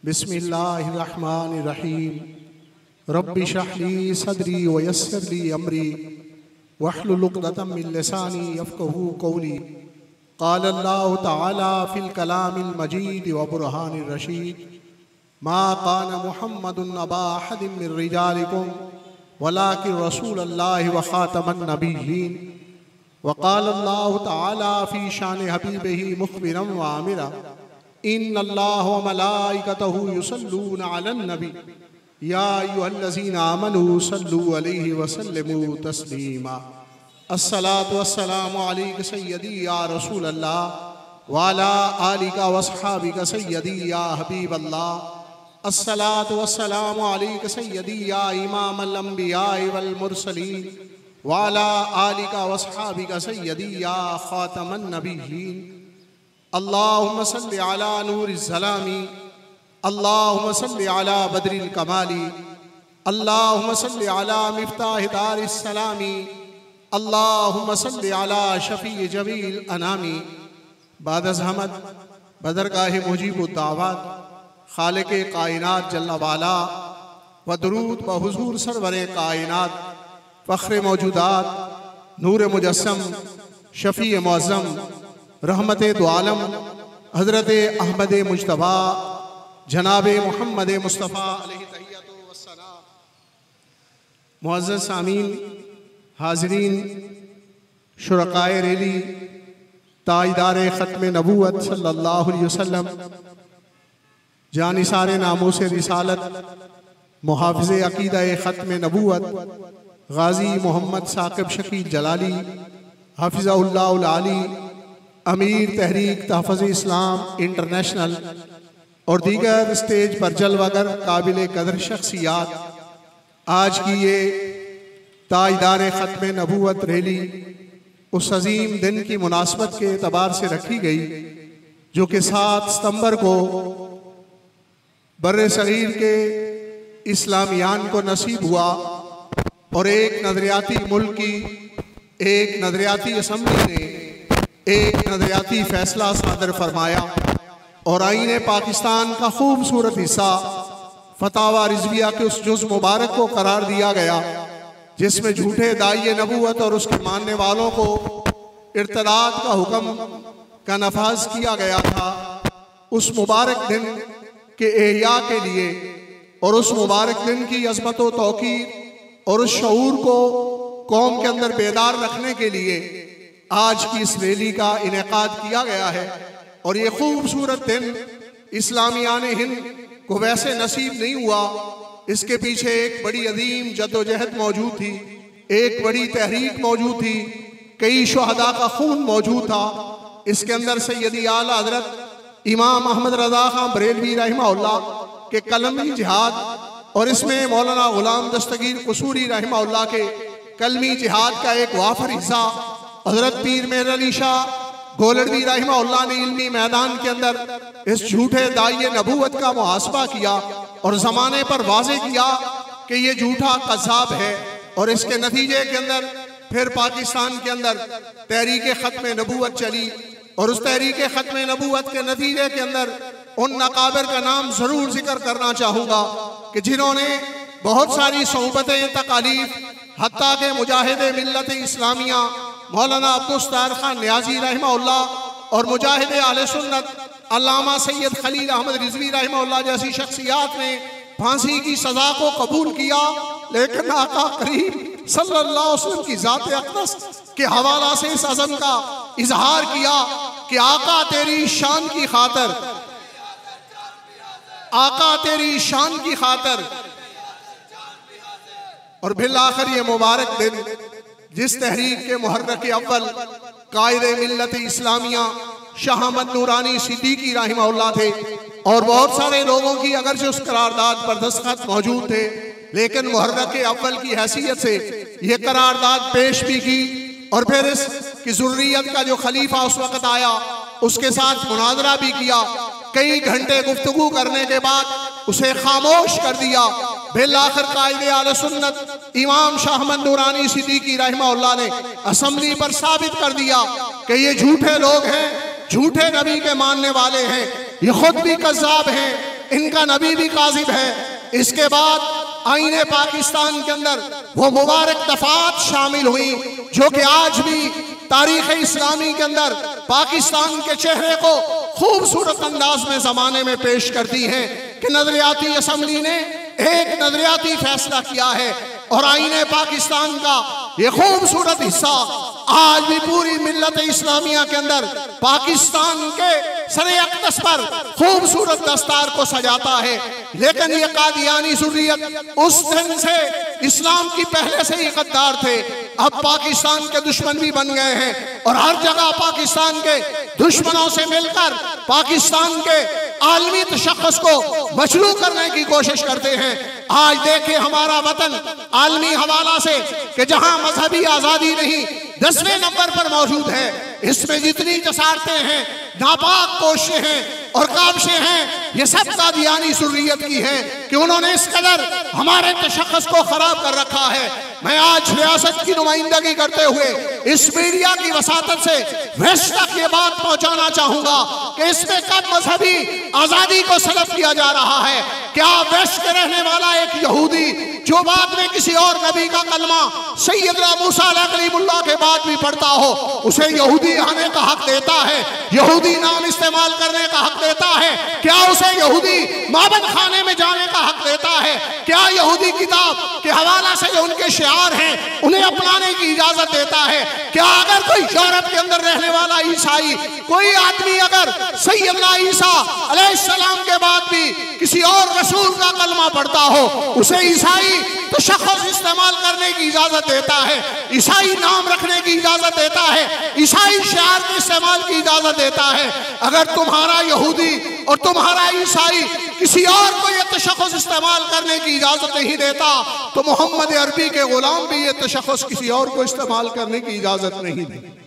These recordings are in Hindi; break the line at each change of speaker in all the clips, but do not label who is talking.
बिस्मिल्लाहिर्रहमानिर्रहीम रब्बि इश्रह ली सदरी व यस्सिर ली अमरी वहलुल उक़दतम मिन लिसानी यफ़क़हू क़ौली। क़ाल अल्लाहु तआला फ़िल कलामिल मजीद व बुरहानिर रशीद मा कान मुहम्मदुन अबा अहदिम मिन रिजालिकुम वलाकिन रसूलल्लाहि व ख़ातमन नबिय्यीन। व क़ाल अल्लाहु तआला फ़ी शान हबीबिही मुख़बिरन व आमिरा इन्नल्लाह व मलाइकतहु युसल्लूना अलन नबी या अय्युहल्लज़ीना आमनू सल्लू अलैहि व सल्लिमू तस्लीमा। अस्सलातु वस्सलामु अलैका सय्यदी या रसूलल्लाह व अला आलिका व अस्हाबिका सय्यदी या हबीबल्लाह। अस्सलातु वस्सलामु अलैका सय्यदी या इमामल अंबिया वल मुरसलीन व अला आलिका व अस्हाबिका सय्यदी या खातमन नबिय्यीन। अल्लाहुम्मा सल्लि अला नूरिज़ ज़लामी अल्लाहुम्मा सल्लि अला बदरिल कमाली अल्लाहुम्मा सल्लि अला मिफ्ताहि दारिस सलामी अल्लाहुम्मा सल्लि अला शफ़ी जमील अनामी। बादज़ हमद बदरगाह मुजीबुद दावत खालिक़े कायनात जल्ला वाला व दुरूद व हुज़ूर सरवरे कायनात फ़ख्रे मौजूदात नूर मुजस्सम शफ़ी मुअज़्ज़म रहमते दो आलम हज़रत अहमद मुज्तबा जनाब मोहम्मद मुस्तफ़ा अलैहि तहिय्यतु वस्सलाम। मुअज़्ज़ज़ सामीन, हाज़रीन, शुरकाए रैली, ताजदार ख़त्म नबूवत सल्लल्लाहु अलैहि वसल्लम, जानिसार नामूस रिसालत, मुहाफ़िज़े अक़ीदा ख़त्म नबूवत गाज़ी मोहम्मद साक़िब शकील जलाली हाफ़िज़हुल्लाहुल आली, अमीर तहरीक तहफ़्फ़ुज़ इस्लाम इंटरनेशनल और दीगर स्टेज पर जलवागर काबिल कदर शख्सियात, आज की ये ताजदार ख़त्म नबूवत रैली उस अजीम दिन की मुनासबत के एतबार से रखी गई जो कि 7 सितंबर को बर्रे सग़ीर के इस्लामियान को नसीब हुआ और एक नज़रियाती मुल्क की एक नज़रियाती असम्बली ने एक नज़रियाती फ़ैसला सादर फरमाया और आईने पाकिस्तान का खूबसूरत हिस्सा फतावा रिज़विया के उस जुज़ मुबारक को करार दिया गया जिसमें झूठे दाई नबूवत और उसके मानने वालों को इर्तदाद का हुक्म का नफाज किया गया था। उस मुबारक दिन के एहया के लिए और उस मुबारक दिन की अज़मत व तौक़ीर और उस शऊर को कौम के अंदर बेदार रखने के लिए आज की इस रैली का इनेकाद किया गया है। और ये खूबसूरत दिन इस्लामियान हिंद को वैसे नसीब नहीं हुआ, इसके पीछे एक बड़ी अजीम जद्दोजहद मौजूद थी, एक बड़ी तहरीक मौजूद थी, कई शुहदा का खून मौजूद था। इसके अंदर सैयदी आला हज़रत इमाम अहमद रज़ा खां बरेलवी रहमहुल्लाह के कलमी जिहाद और इसमें मौलाना गुलाम दस्तगीर कसूरी रहमहुल्लाह के कलमी जिहाद का एक वाफर हिस्सा हज़रत पीर मेहर अली शाह गोलड़वी रहमहुल्लाह ने इल्मी मैदान के अंदर इस झूठे दाई नबूवत का मुहासबा किया और ज़माने पर वाज़े किया कि ये झूठा कज़्ज़ाब है। और इसके नतीजे के अंदर फिर पाकिस्तान के अंदर तहरीक ख़त्म नबूवत चली और उस तहरीक ख़त्म नबूवत के नतीजे के अंदर उन नकाबिर का नाम ज़रूर जिक्र करना चाहूँगा कि जिन्होंने बहुत सारी सोहबतें तकालीफ हत्ता के मुजाहिद मिल्लत इस्लामिया मौलाना अब्दुस्तार खान न्याजी रहमहुल्लाह और मुजाहिद आले सुन्नत अल्लामा सैयद खलील अहमद रिज़वी रहमहुल्लाह जैसी शख्सियात ने फांसी की सज़ा को कबूल किया, लेकिन आका करीम सल्लल्लाहु अलैहि वसल्लम की ज़ात अक़दस के हवाला से इस अज़म का इजहार किया कि आका तेरी शान की खातर, आका तेरी शान की खातर। और फिर आखिर ये मुबारक दिन जिस तहरीक के मुहर्रिक अव्वल कायदे मिल्लत इस्लामिया शाह अहमद नूरानी सिद्दीकी रहमहुल्लाह थे और बहुत सारे लोगों की अगरचे उस करारदाद पर दस्तखत मौजूद थे, लेकिन मुहर्रिक अव्वल की हैसियत से यह करारदाद पेश भी की और फिर इसकी ज़ुर्रियत का जो खलीफा उस वक़्त आया उसके साथ मुनाजरा भी किया। कई घंटे गुफ्तगू करने के बाद उसे खामोश कर दिया। फिर आखिर कायदे आले सुन्नत इमाम शाह अहमद नूरानी सिद्दीकी रहमहुल्लाह ने असम्बली पर साबित कर दिया कि ये झूठे लोग हैं, झूठे नबी के मानने वाले हैं, ये खुद भी कज़्ज़ाब हैं, इनका इनका नबी भी काज़िब है। इसके बाद आईने पाकिस्तान के अंदर वो मुबारक दफात शामिल हुई जो कि आज भी तारीख इस्लामी के अंदर पाकिस्तान के चेहरे को खूबसूरत अंदाज में ज़माने में पेश करती हैं कि नजरियाती असम्बली ने एक नजरियाती फैसला किया है और आईने पाकिस्तान का ये खूबसूरत हिस्सा आज भी पूरी मिल्लत इस्लामिया के अंदर पाकिस्तान के सरे अक़दस पर खूबसूरत दस्तार को सजाता है। लेकिन ये कादियानी ज़ुर्रियत उस दिन से इस्लाम की पहले से ही गद्दार थे, अब पाकिस्तान के दुश्मन भी बन गए हैं और हर जगह पाकिस्तान के दुश्मनों से मिलकर पाकिस्तान के आलमी तशख़्ख़ुस को मशरू करने की कोशिश करते हैं। आज देखें हमारा वतन आलमी हवाला से कि जहां मजहबी आज़ादी नहीं 10वें नंबर पर मौजूद है, इसमें जितनी जसारतें हैं, नापाक कोशिशें हैं और काबशें हैं, ये सब कादियानी ज़ुर्रियत की हैं कि उन्होंने इस कदर हमारे तशख़्ख़ुस को ख़राब कर रखा है। मैं आज रियासत की नुमाइंदगी करते हुए इस मीडिया की वसातत से वेस्ट तक ये बात पहुंचाना चाहूंगा कि इसमें कब मजहबी आज़ादी को सलब किया जा रहा है। क्या वेस्ट के रहने वाला एक यहूदी जो बाद में किसी और नबी का कलमा सैयदना मूसा अलैहिस्सलाम के बाद भी पढ़ता हो, उसे यहूदी आने का हक देता है, यहूदी नाम इस्तेमाल करने का हक देता है? क्या उसे यहूदी माबद खाने में जाने का हक देता है? क्या यहूदी किताब के हवाला से जो उनके शिआर हैं उन्हें अपनाने की इजाजत देता है? क्या अगर कोई यूरोप के अंदर रहने वाला ईसाई कोई आदमी अगर सैयदना ईसा अलैहिस्सलाम के बाद भी किसी और रसूल का कलमा पढ़ता हो, उसे ईसाई तशख़्ख़ुस इस्तेमाल करने की इजाजत देता है, ईसाई नाम रखने की इजाजत देता है, ईसाई शिआर के इस्तेमाल की इजाजत देता है? अगर तुम्हारा यहूदी और तुम्हारा ईसाई किसी और को ये तशख़्ख़ुस इस्तेमाल करने की इजाजत नहीं देता, तो मोहम्मद अरबी के गुलाम भी ये तशख़्ख़ुस किसी और को इस्तेमाल करने की इजाजत नहीं देते।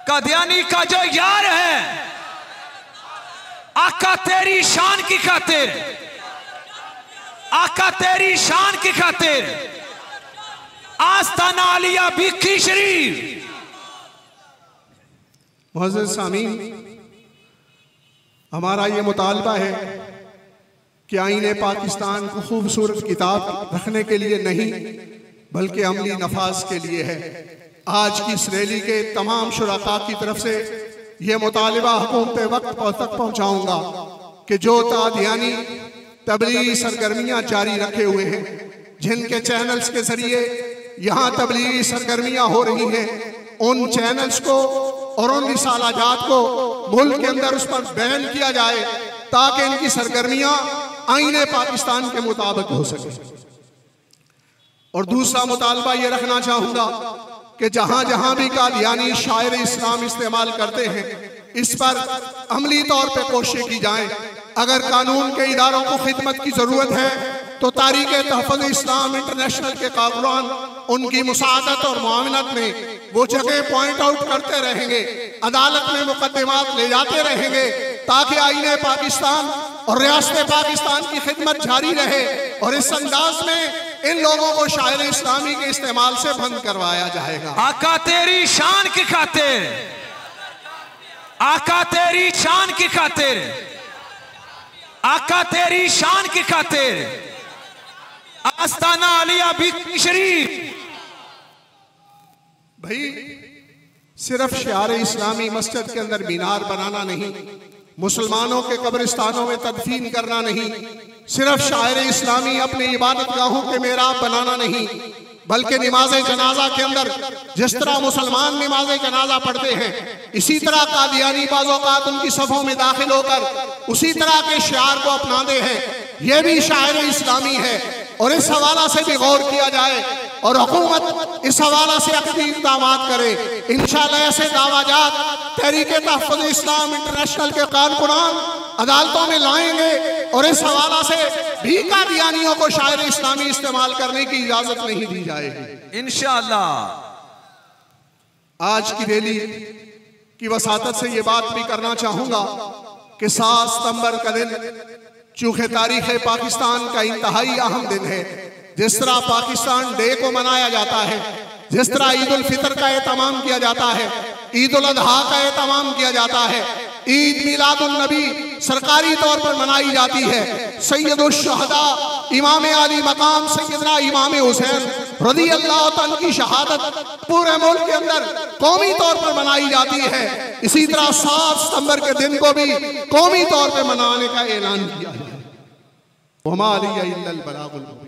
कादियानी का जो यार है, आका तेरी शान की खातिर, आका तेरी शान की खातिर आस्ताना आलिया बिक्की शरीफ।
मुअज़्ज़िज़ सामीन, हमारा ये मुतालबा है कि आईने पाकिस्तान को खूबसूरत किताब रखने के लिए नहीं बल्कि अमली नफाज के लिए है। आज की इस रैली के तमाम शुरका की तरफ से ये मुतालिबा हुकूमत वक्त तक पहुँचाऊँगा कि जो कादियानी तबलीगी सरगर्मियाँ जारी रखे हुए हैं, जिनके चैनल्स के ज़रिए यहाँ तबलीगी सरगर्मियाँ हो रही हैं, उन चैनल्स को और उन रिसालाजात को मुल्क के अंदर उस पर बैन किया जाए ताकि इनकी सरगर्मियाँ आईने पाकिस्तान के मुताबिक हो सके। और दूसरा मुतालबा ये रखना चाहूँगा कि जहाँ जहाँ भी कादियानी शायर इस्लाम इस्तेमाल करते हैं, इस पर अमली तौर पर कोशिश की जाए। अगर कानून के इदारों को खिदमत की ज़रूरत है तो तारीख़ तहफ़्फ़ुज़ इस्लाम इंटरनेशनल के कारकुनान उनकी मुसाअदत और मुआवनत में वो जगह पॉइंट आउट करते रहेंगे, अदालत में मुकदमात ले जाते रहेंगे ताकि आईने पाकिस्तान और रियासत पाकिस्तान की खिदमत जारी रहे और इस अंदाज में इन लोगों को शायर इस्लामी के इस्तेमाल से बंद करवाया जाएगा।
आका तेरी शान की खातिर, आका तेरी शान की खातिर, आका तेरी शान की खातिर आस्ताना आलिया बिक्की शरीफ।
भाई सिर्फ शायर इस्लामी मस्जिद के अंदर मीनार बनाना नहीं, मुसलमानों के कब्रिस्तानों में तदफीन करना नहीं, सिर्फ शायर इस्लामी अपनी इबादत गाहों के मेहराब बनाना नहीं, बल्कि नमाज जनाजा के अंदर जिस तरह मुसलमान नमाज जनाजा पढ़ते हैं, इसी तरह कादियानी बाज़-औक़ात उनकी सफ़ों में दाखिल होकर उसी तरह के शिआर को अपनाते हैं। यह भी शायर इस्लामी है और इस हवाला से भी गौर किया जाए और हुकूमत इस हवाला से अक़दी इक़दामात करे। इंशाअल्लाह ऐसे दावाजात तहरीक तहफ़्फ़ुज़ इस्लाम इंटरनेशनल के कारकुनान अदालतों में लाएंगे और इस हवाला से भी कादियानियों को शायर इस्लामी इस्तेमाल करने की इजाजत नहीं दी जाएगी इंशाअल्लाह। आज की रैली की वसातत से ये बात भी करना चाहूँगा कि 7 सितंबर का दिन चूँकि तारीख़ पाकिस्तान का इंतहाई अहम दिन है, जिस तरह पाकिस्तान डे को मनाया जाता है, जिस तरह ईद उल फितर का एहतमाम किया जाता है, ईद उल अजहा का एहतमाम किया जाता है, ईद मिलादुन नबी सरकारी तौर पर मनाई जाती है। सैयदुल शुहदा इमाम आली मकाम सैयदना इमाम हुसैन रज़ी अल्लाह तआला की शहादत पूरे मुल्क के अंदर कौमी तौर पर मनाई जाती है। इसी तरह 7 सितंबर के दिन को भी कौमी तौर पर मनाने का ऐलान किया है। वमा अलैना इल्लल बलागुल मुबीन।